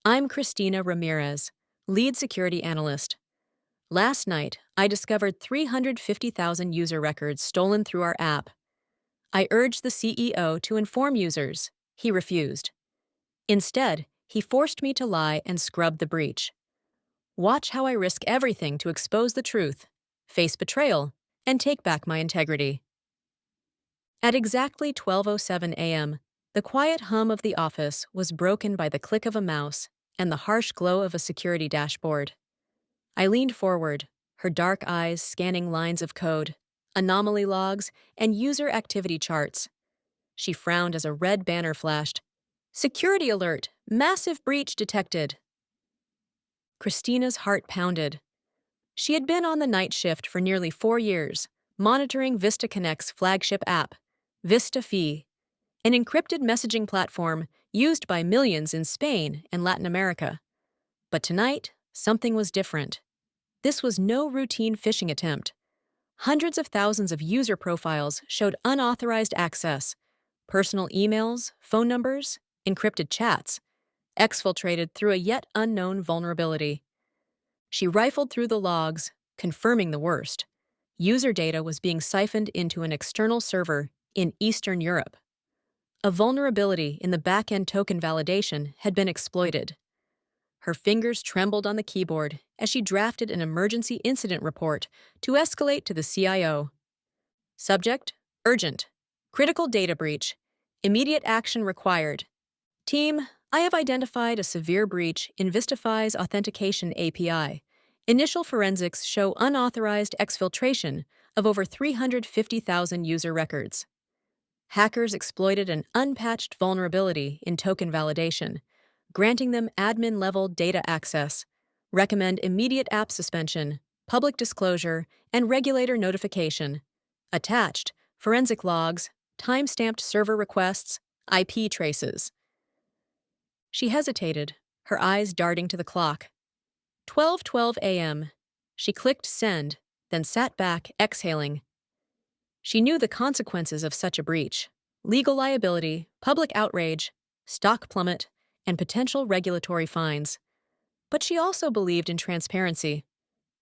I'm Cristina Ramirez, lead security analyst. Last night, I discovered 350,000 user records stolen through our app. I urged the CEO to inform users. He refused. Instead, he forced me to lie and scrub the breach. Watch how I risk everything to expose the truth, face betrayal, and take back my integrity. At exactly 12:07 a.m., the quiet hum of the office was broken by the click of a mouse and the harsh glow of a security dashboard. I leaned forward, her dark eyes scanning lines of code, anomaly logs, and user activity charts. She frowned as a red banner flashed. "Security alert! Massive breach detected!" Christina's heart pounded. She had been on the night shift for nearly 4 years, monitoring VISTACONNECT'S flagship app, VISTA-FI, an encrypted messaging platform used by millions in Spain and Latin America. But tonight, something was different. This was no routine phishing attempt. Hundreds of thousands of user profiles showed unauthorized access, personal emails, phone numbers, encrypted chats, exfiltrated through a yet unknown vulnerability. She rifled through the logs, confirming the worst. User data was being siphoned into an external server in Eastern Europe. A vulnerability in the back-end token validation had been exploited. Her fingers trembled on the keyboard as she drafted an emergency incident report to escalate to the CIO. Subject: urgent. Critical data breach. Immediate action required. Team, I have identified a severe breach in VISTA-FI's authentication API. Initial forensics show unauthorized exfiltration of over 350,000 user records. Hackers exploited an unpatched vulnerability in token validation, granting them admin-level data access. Recommend immediate app suspension, public disclosure, and regulator notification. Attached: forensic logs, time-stamped server requests, IP traces. She hesitated, her eyes darting to the clock. 12:12 a.m. She clicked send, then sat back, exhaling. She knew the consequences of such a breach: legal liability, public outrage, stock plummet, and potential regulatory fines. But she also believed in transparency.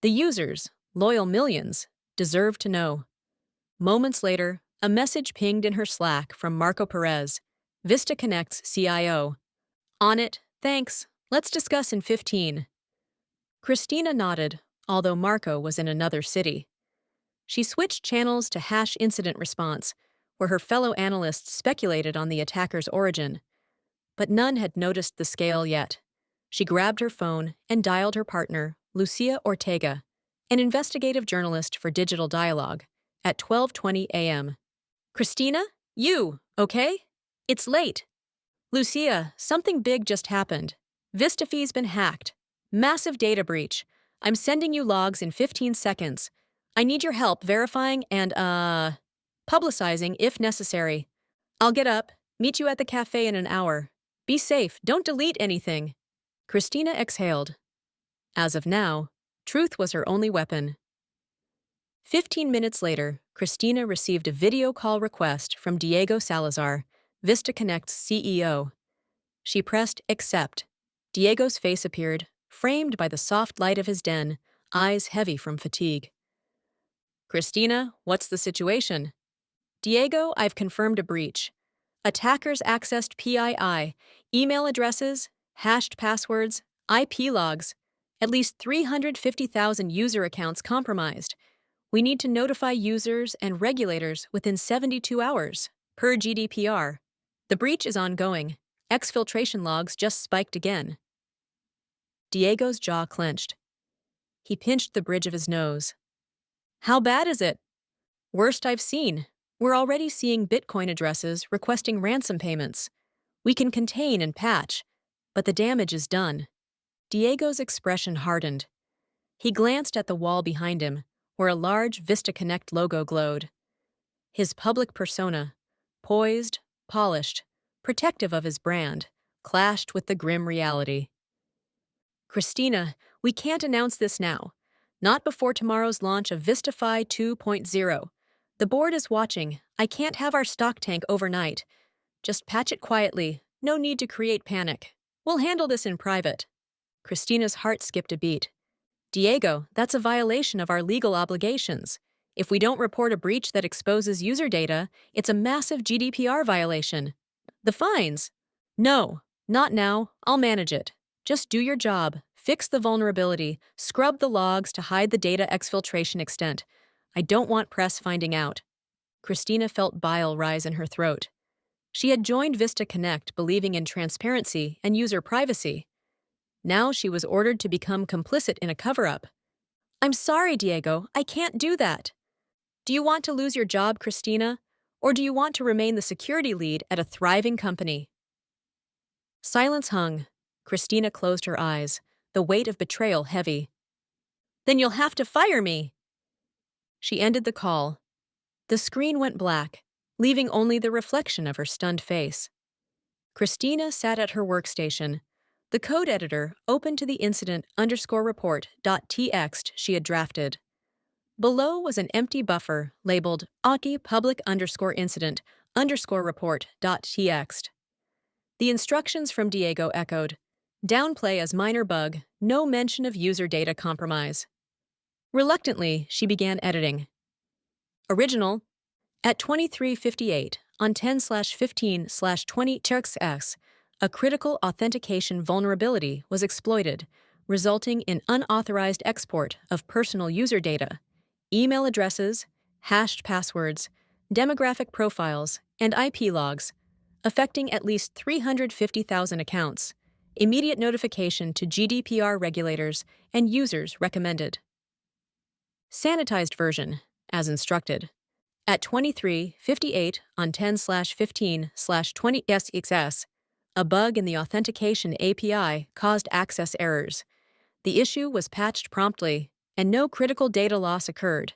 The users, loyal millions, deserved to know. Moments later, a message pinged in her Slack from Marco Perez, VISTACONNECT'S CIO. On it, thanks. Let's discuss in 15. Cristina nodded, although Marco was in another city. She switched channels to hash incident response, where her fellow analysts speculated on the attacker's origin. But none had noticed the scale yet. She grabbed her phone and dialed her partner, LUCÍA Ortega, an investigative journalist for Digital Dialogue, at 12:20 a.m. "Cristina? You, okay? It's late." "LUCÍA, something big just happened. VISTA-FI's been hacked. Massive data breach. I'm sending you logs in 15 seconds. I need your help verifying and, publicizing if necessary. I'll get up, meet you at the cafe in an hour. Be safe, don't delete anything." Cristina exhaled. As of now, truth was her only weapon. 15 minutes later, Cristina received a video call request from Diego Salazar, VISTACONNECT'S CEO. She pressed accept. Diego's face appeared, framed by the soft light of his den, eyes heavy from fatigue. "Cristina, what's the situation?" "Diego, I've confirmed a breach. Attackers accessed PII, email addresses, hashed passwords, IP logs, at least 350,000 user accounts compromised. We need to notify users and regulators within 72 hours, per GDPR. The breach is ongoing. Exfiltration logs just spiked again." Diego's jaw clenched. He pinched the bridge of his nose. "How bad is it?" "Worst I've seen. We're already seeing Bitcoin addresses requesting ransom payments. We can contain and patch, but the damage is done." Diego's expression hardened. He glanced at the wall behind him, where a large VISTACONNECT logo glowed. His public persona, poised, polished, protective of his brand, clashed with the grim reality. "Cristina, we can't announce this now. Not before tomorrow's launch of VISTA-FI 2.0. The board is watching. I can't have our stock tank overnight. Just patch it quietly. No need to create panic. We'll handle this in private. Christina's heart skipped a beat. Diego, that's a violation of our legal obligations. If we don't report a breach that exposes user data, it's a massive GDPR violation. The fines? No, not now. I'll manage it. Just do your job. Fix the vulnerability. Scrub the logs to hide the data exfiltration extent. I don't want press finding out. Christina felt bile rise in her throat. She had joined VistaConnect believing in transparency and user privacy. Now she was ordered to become complicit in a cover-up. I'm sorry, Diego, I can't do that. Do you want to lose your job, Christina? Or do you want to remain the security lead at a thriving company? Silence hung. Christina closed her eyes, the weight of betrayal heavy. Then you'll have to fire me. She ended the call. The screen went black, leaving only the reflection of her stunned face. Christina sat at her workstation. The code editor opened to the incident_report.txt she had drafted. Below was an empty buffer labeled Aki public_incident_report.txt. The instructions from Diego echoed, downplay as minor bug, no mention of user data compromise. Reluctantly, she began editing. Original. At 23:58 on 10/15/20 TRX, a critical authentication vulnerability was exploited, resulting in unauthorized export of personal user data, email addresses, hashed passwords, demographic profiles, and IP logs, affecting at least 350,000 accounts. Immediate notification to GDPR regulators and users recommended. Sanitized version, as instructed. At 23:58 on 10/15/20 TRX, a bug in the authentication API caused access errors. The issue was patched promptly, and no critical data loss occurred.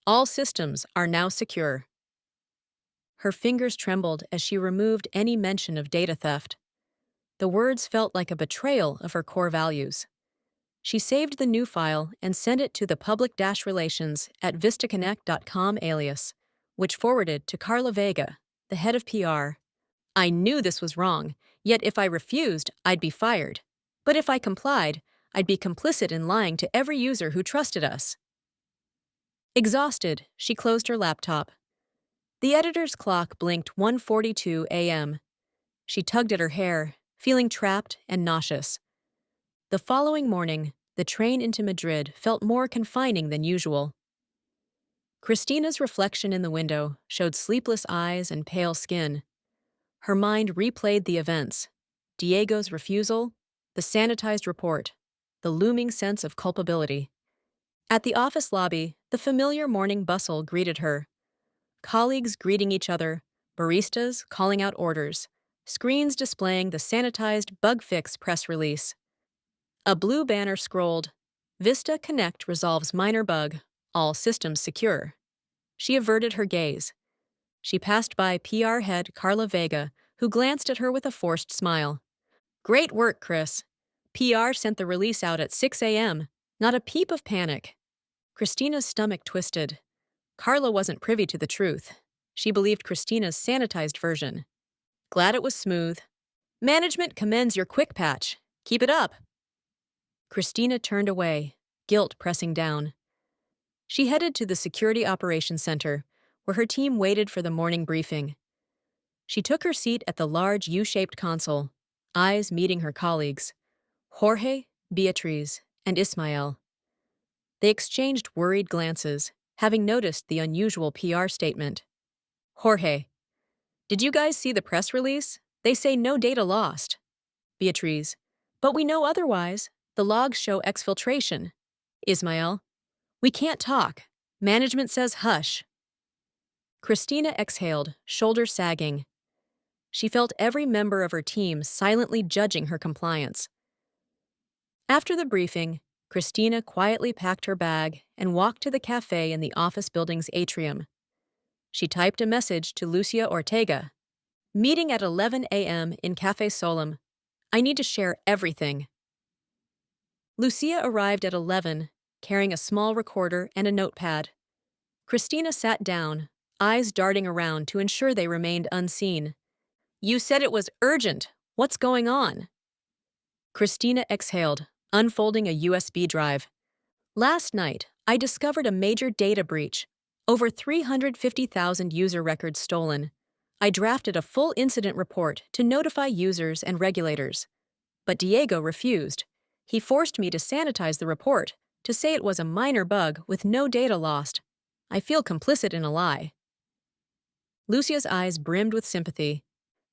All systems are now secure. Her fingers trembled as she removed any mention of data theft. The words felt like a betrayal of her core values. She saved the new file and sent it to the public-relations@vistaconnect.com alias, which forwarded to Carla Vega, the head of PR. I knew this was wrong, yet if I refused, I'd be fired. But if I complied, I'd be complicit in lying to every user who trusted us. Exhausted, she closed her laptop. The editor's clock blinked 1:42 a.m. She tugged at her hair, feeling trapped and nauseous. The following morning, the train into Madrid felt more confining than usual. Christina's reflection in the window showed sleepless eyes and pale skin. Her mind replayed the events: Diego's refusal, the sanitized report, the looming sense of culpability. At the office lobby, the familiar morning bustle greeted her. Colleagues greeting each other, baristas calling out orders, screens displaying the sanitized bug fix press release. A blue banner scrolled, Vista Connect resolves minor bug, all systems secure. She averted her gaze. She passed by PR head Carla Vega, who glanced at her with a forced smile. Great work, Chris. PR sent the release out at 6 a.m. Not a peep of panic. Christina's stomach twisted. Carla wasn't privy to the truth. She believed Christina's sanitized version. Glad it was smooth. Management commends your quick patch. Keep it up. Christina turned away, guilt pressing down. She headed to the Security Operations Center, where her team waited for the morning briefing. She took her seat at the large U-shaped console, eyes meeting her colleagues, Jorge, Beatriz, and Ismael. They exchanged worried glances, having noticed the unusual PR statement. Jorge, did you guys see the press release? They say no data lost. Beatriz, but we know otherwise. The logs show exfiltration. Ismael, we can't talk. Management says hush. Christina exhaled, shoulders sagging. She felt every member of her team silently judging her compliance. After the briefing, Christina quietly packed her bag and walked to the cafe in the office building's atrium. She typed a message to LUCÍA Ortega. Meeting at 11 a.m. in Café Solem. I need to share everything. LUCÍA arrived at 11, carrying a small recorder and a notepad. Christina sat down, eyes darting around to ensure they remained unseen. You said it was urgent. What's going on? Christina exhaled, unfolding a USB drive. Last night, I discovered a major data breach. Over 350,000 user records stolen. I drafted a full incident report to notify users and regulators. But Diego refused. He forced me to sanitize the report, to say it was a minor bug with no data lost. I feel complicit in a lie. Lucia's eyes brimmed with sympathy.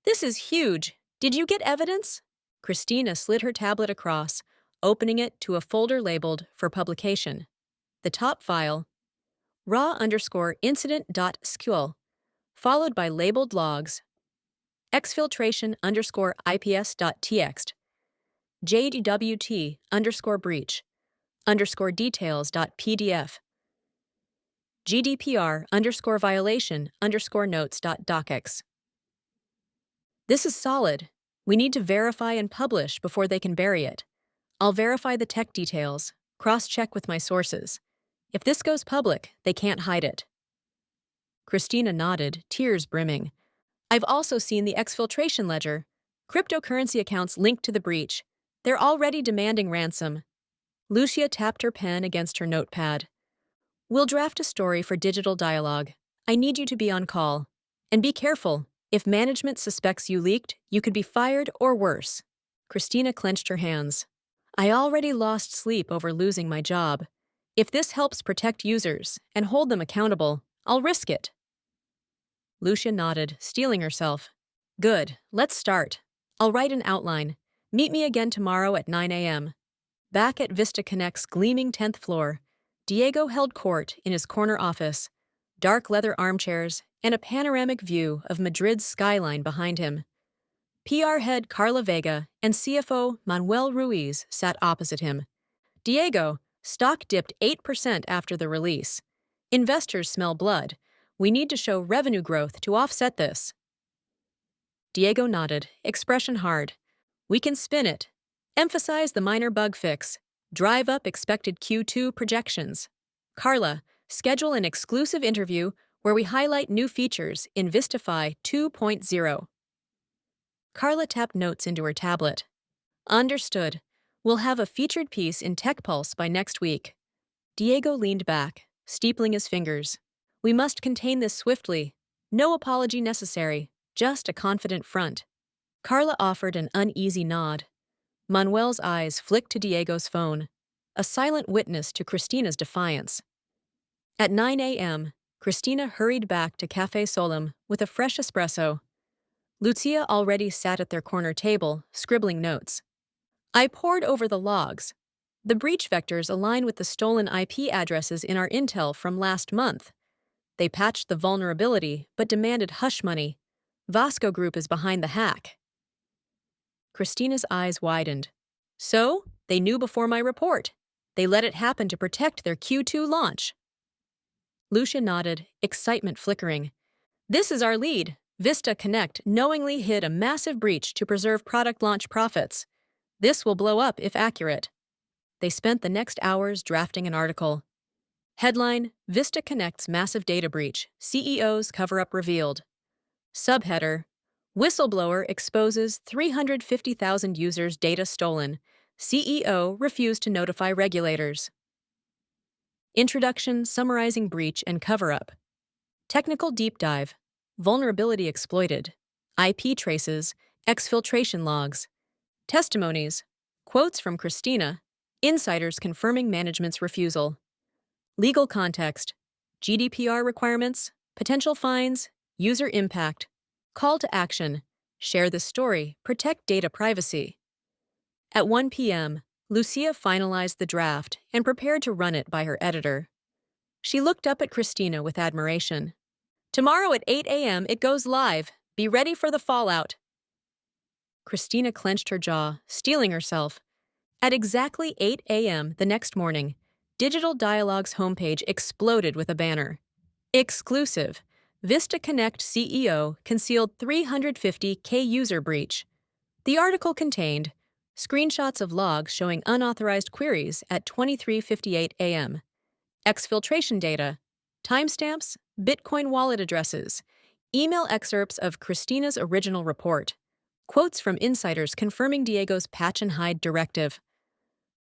This is huge. Did you get evidence? Christina slid her tablet across, opening it to a folder labeled for publication. The top file, raw_incident.sql, followed by labeled logs, exfiltration_ips.txt, JWT_breach_details.pdf, GDPR_violation_notes.docx. This is solid. We need to verify and publish before they can bury it. I'll verify the tech details, cross-check with my sources. If this goes public, they can't hide it. Christina nodded, tears brimming. I've also seen the exfiltration ledger. Cryptocurrency accounts linked to the breach. They're already demanding ransom. Lucia tapped her pen against her notepad. We'll draft a story for Digital Dialogue. I need you to be on call. And be careful. If management suspects you leaked, you could be fired or worse. Christina clenched her hands. I already lost sleep over losing my job. If this helps protect users and hold them accountable, I'll risk it. Lucia nodded, steeling herself. Good, let's start. I'll write an outline. Meet me again tomorrow at 9 a.m. Back at VISTACONNECT'S gleaming 10th floor, Diego held court in his corner office, dark leather armchairs, and a panoramic view of Madrid's skyline behind him. PR head Carla Vega and CFO Manuel Ruiz sat opposite him. Diego, stock dipped 8% after the release. Investors smell blood. We need to show revenue growth to offset this. Diego nodded, expression hard. We can spin it. Emphasize the minor bug fix. Drive up expected Q2 projections. Carla, schedule an exclusive interview where we highlight new features in Vistify 2.0. Carla tapped notes into her tablet. Understood. We'll have a featured piece in TechPulse by next week. Diego leaned back, steepling his fingers. We must contain this swiftly. No apology necessary, just a confident front. Carla offered an uneasy nod. Manuel's eyes flicked to Diego's phone, a silent witness to Christina's defiance. At 9 a.m., Christina hurried back to Café Solem with a fresh espresso. Lucia already sat at their corner table, scribbling notes. I pored over the logs. The breach vectors align with the stolen IP addresses in our intel from last month. They patched the vulnerability, but demanded hush money. Vasco Group is behind the hack. Christina's eyes widened. So, they knew before my report. They let it happen to protect their Q2 launch. Lucia nodded, excitement flickering. This is our lead. VistaConnect knowingly hid a massive breach to preserve product launch profits. This will blow up if accurate. They spent the next hours drafting an article. Headline, VistaConnect's massive data breach, CEO's cover-up revealed. Subheader, Whistleblower exposes 350,000 users' data stolen. CEO refused to notify regulators. Introduction summarizing breach and cover-up. Technical deep dive. Vulnerability exploited. IP traces. Exfiltration logs. Testimonies. Quotes from Christina. Insiders confirming management's refusal. Legal context. GDPR requirements. Potential fines. User impact. Call to action. Share this story. Protect data privacy. At 1 p.m., Lucia finalized the draft and prepared to run it by her editor. She looked up at Christina with admiration. Tomorrow at 8 a.m. it goes live. Be ready for the fallout. Christina clenched her jaw, steeling herself. At exactly 8 a.m. the next morning, Digital Dialogue's homepage exploded with a banner. Exclusive. VistaConnect CEO concealed 350K user breach. The article contained screenshots of logs showing unauthorized queries at 23:58 a.m., exfiltration data, timestamps, Bitcoin wallet addresses, email excerpts of Christina's original report, Quotes from insiders confirming Diego's patch and hide directive.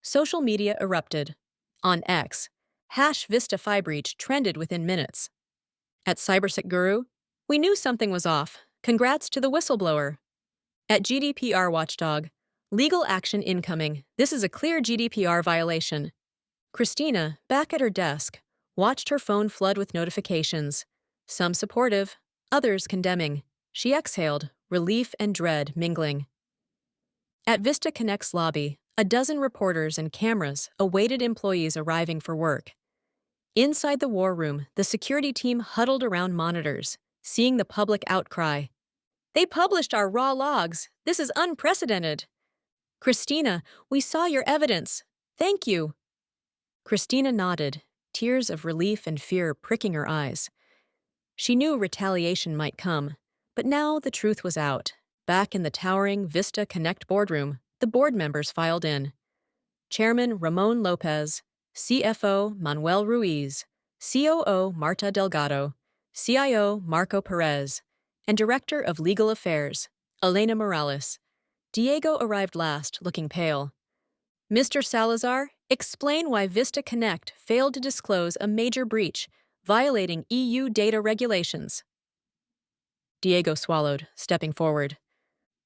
Social media erupted. On X, #VistaFi breach trended within minutes. At Cybersec Guru, we knew something was off. Congrats to the whistleblower. At GDPR Watchdog, legal action incoming. This is a clear GDPR violation. Christina, back at her desk, watched her phone flood with notifications. Some supportive, others condemning. She exhaled, relief and dread mingling. At VISTACONNECT'S lobby, a dozen reporters and cameras awaited employees arriving for work. Inside the war room, the security team huddled around monitors, seeing the public outcry. They published our raw logs. This is unprecedented. Christina, we saw your evidence. Thank you. Christina nodded, tears of relief and fear pricking her eyes. She knew retaliation might come, but now the truth was out. Back in the towering Vista Connect boardroom, the board members filed in. Chairman Ramon Lopez, CFO Manuel Ruiz, COO Marta Delgado, CIO Marco Perez, and Director of Legal Affairs, Elena Morales. Diego arrived last, looking pale. Mr. Salazar, explain why Vista Connect failed to disclose a major breach, violating EU data regulations. Diego swallowed, stepping forward.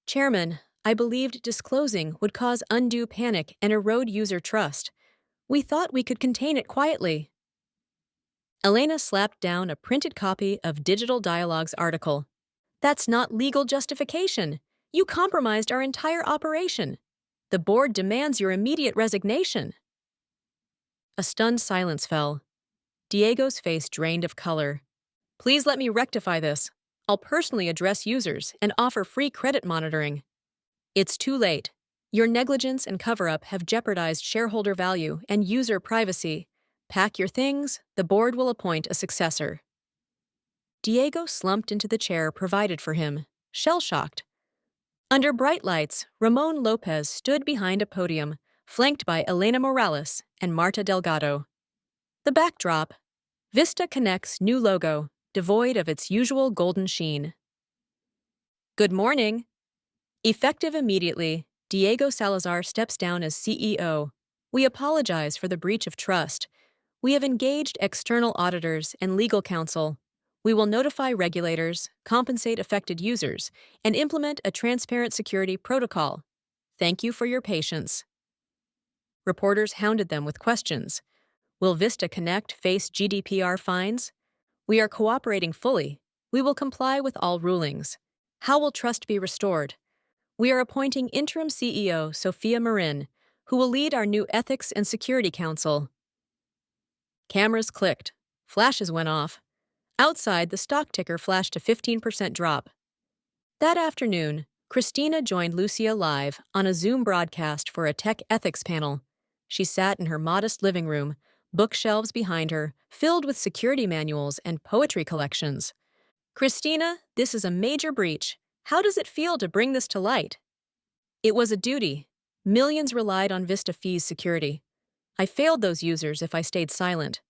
Chairman, I believed disclosing would cause undue panic and erode user trust. We thought we could contain it quietly. Elena slapped down a printed copy of Digital Dialogue's article. That's not legal justification. You compromised our entire operation. The board demands your immediate resignation. A stunned silence fell. Diego's face drained of color. Please let me rectify this. I'll personally address users and offer free credit monitoring. It's too late. Your negligence and cover-up have jeopardized shareholder value and user privacy. Pack your things, the board will appoint a successor. Diego slumped into the chair provided for him, shell-shocked. Under bright lights, Ramon Lopez stood behind a podium, flanked by Elena Morales and Marta Delgado. The backdrop, Vista Connect's new logo, devoid of its usual golden sheen. Good morning. Effective immediately, Diego Salazar steps down as CEO. We apologize for the breach of trust. We have engaged external auditors and legal counsel. We will notify regulators, compensate affected users, and implement a transparent security protocol. Thank you for your patience. Reporters hounded them with questions. Will Vista Connect face GDPR fines? We are cooperating fully. We will comply with all rulings. How will trust be restored? We are appointing interim CEO Sofia Marin, who will lead our new Ethics and Security Council. Cameras clicked. Flashes went off. Outside, the stock ticker flashed a 15% drop. That afternoon, Christina joined LUCÍA live on a Zoom broadcast for a tech ethics panel. She sat in her modest living room, bookshelves behind her, filled with security manuals and poetry collections. Christina, this is a major breach. How does it feel to bring this to light? It was a duty. Millions relied on VistaFi's security. I failed those users if I stayed silent.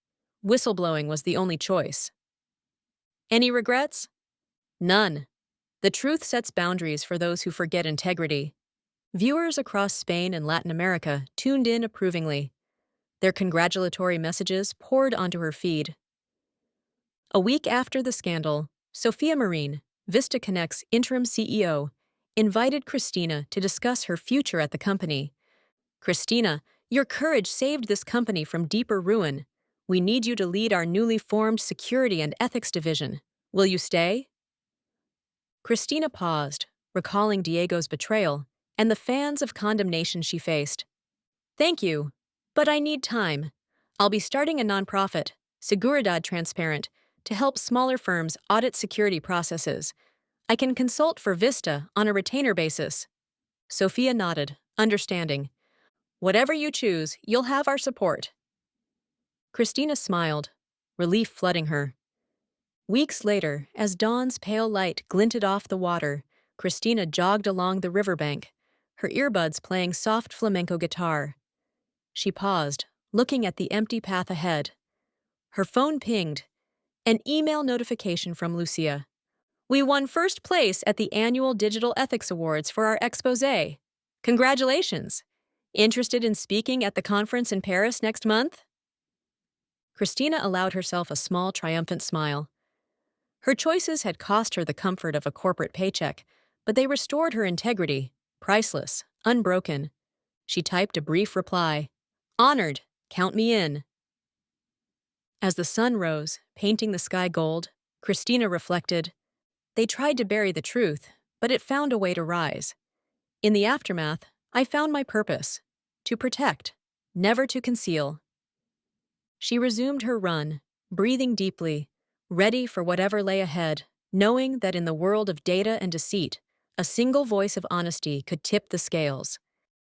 Whistleblowing was the only choice. Any regrets? None. The truth sets boundaries for those who forget integrity. Viewers across Spain and Latin America tuned in approvingly. Their congratulatory messages poured onto her feed. A week after the scandal, Sofia Marin, Vista Connect's interim CEO, invited Christina to discuss her future at the company. Christina, your courage saved this company from deeper ruin. We need you to lead our newly formed Security and Ethics Division. Will you stay? Christina paused, recalling Diego's betrayal and the fans of condemnation she faced. Thank you, but I need time. I'll be starting a nonprofit, Seguridad Transparent, to help smaller firms audit security processes. I can consult for Vista on a retainer basis. Sofia nodded, understanding. Whatever you choose, you'll have our support. Christina smiled, relief flooding her. Weeks later, as dawn's pale light glinted off the water, Christina jogged along the riverbank, her earbuds playing soft flamenco guitar. She paused, looking at the empty path ahead. Her phone pinged. An email notification from LUCÍA. We won first place at the annual Digital Ethics Awards for our exposé. Congratulations! Interested in speaking at the conference in Paris next month? Christina allowed herself a small, triumphant smile. Her choices had cost her the comfort of a corporate paycheck, but they restored her integrity, priceless, unbroken. She typed a brief reply. Honored. Count me in. As the sun rose, painting the sky gold, Christina reflected, they tried to bury the truth, but it found a way to rise. In the aftermath, I found my purpose, to protect, never to conceal. She resumed her run, breathing deeply, ready for whatever lay ahead, knowing that in the world of data and deceit, a single voice of honesty could tip the scales.